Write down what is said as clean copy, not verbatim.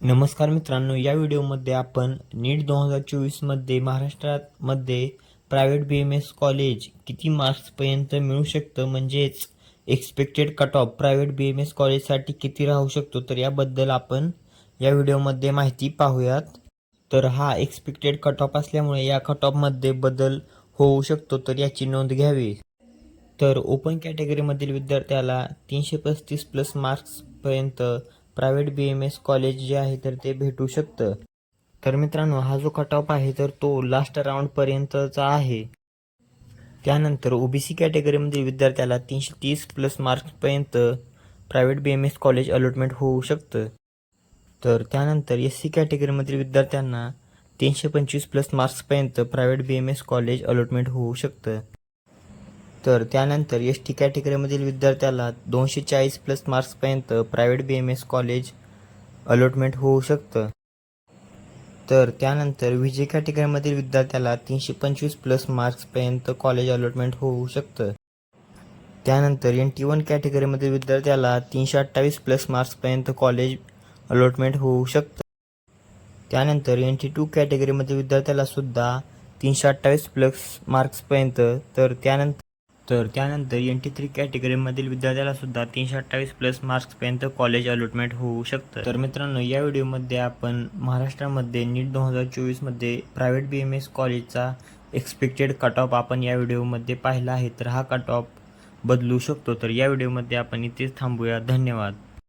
नमस्कार मित्रांनो, या व्हिडिओमध्ये आपण नीट 2024मध्ये महाराष्ट्रामध्ये प्रायव्हेट BMS कॉलेज किती मार्क्सपर्यंत मिळू शकतं, म्हणजेच expected cut off private BMS कॉलेजसाठी किती राहू शकतो, तर याबद्दल आपण या व्हिडिओमध्ये माहिती पाहूयात. तर हा एक्सपेक्टेड कट ऑफ असल्यामुळे या कट ऑफमध्ये बदल होऊ शकतो, तर याची नोंद घ्यावी. तर ओपन कॅटेगरीमधील विद्यार्थ्याला 335 प्लस मार्क्सपर्यंत प्रायव्हेट BMS कॉलेज जे आहे तर ते भेटू शकतं. तर मित्रांनो, हा जो कट ऑफ आहे तर तो लास्ट राऊंडपर्यंतचा आहे. त्यानंतर OBC कॅटेगरीमधील विद्यार्थ्याला 330 प्लस मार्क्सपर्यंत प्रायव्हेट BMS कॉलेज अलॉटमेंट होऊ शकतं. तर त्यानंतर SC कॅटेगरीमधील विद्यार्थ्यांना 325 प्लस मार्क्सपर्यंत प्रायव्हेट BMS कॉलेज अलॉटमेंट होऊ शकतं. तर त्यानंतर ST कॅटेगरीमधील विद्यार्थ्याला 240 प्लस मार्क्सपर्यंत प्रायव्हेट BMS कॉलेज अलॉटमेंट होऊ शकतं. तर त्यानंतर VJ कॅटेगरीमधील विद्यार्थ्याला 325 प्लस मार्क्सपर्यंत कॉलेज अलॉटमेंट होऊ शकतं. त्यानंतर NT1 कॅटेगरीमधील विद्यार्थ्याला 328 प्लस मार्क्सपर्यंत कॉलेज अलॉटमेंट होऊ शकतं. त्यानंतर NT2 कॅटेगरीमधील विद्यार्थ्याला सुद्धा 328 प्लस मार्क्सपर्यंत तर त्यानंतर NT3 कॅटेगरीमधील विद्यार्थ्याला सुद्धा 328 प्लस मार्क्सपर्यंत कॉलेज अलॉटमेंट होऊ शकतं. तर मित्रांनो, या व्हिडिओमध्ये आपण महाराष्ट्रामध्ये नीट 2024मध्ये प्रायव्हेट BMS कॉलेजचा एक्सपेक्टेड कट ऑफ आपण या व्हिडिओमध्ये पाहिला आहे. तर हा कट ऑफ बदलू शकतो. तर या व्हिडिओमध्ये आपण इथेच थांबूया. धन्यवाद.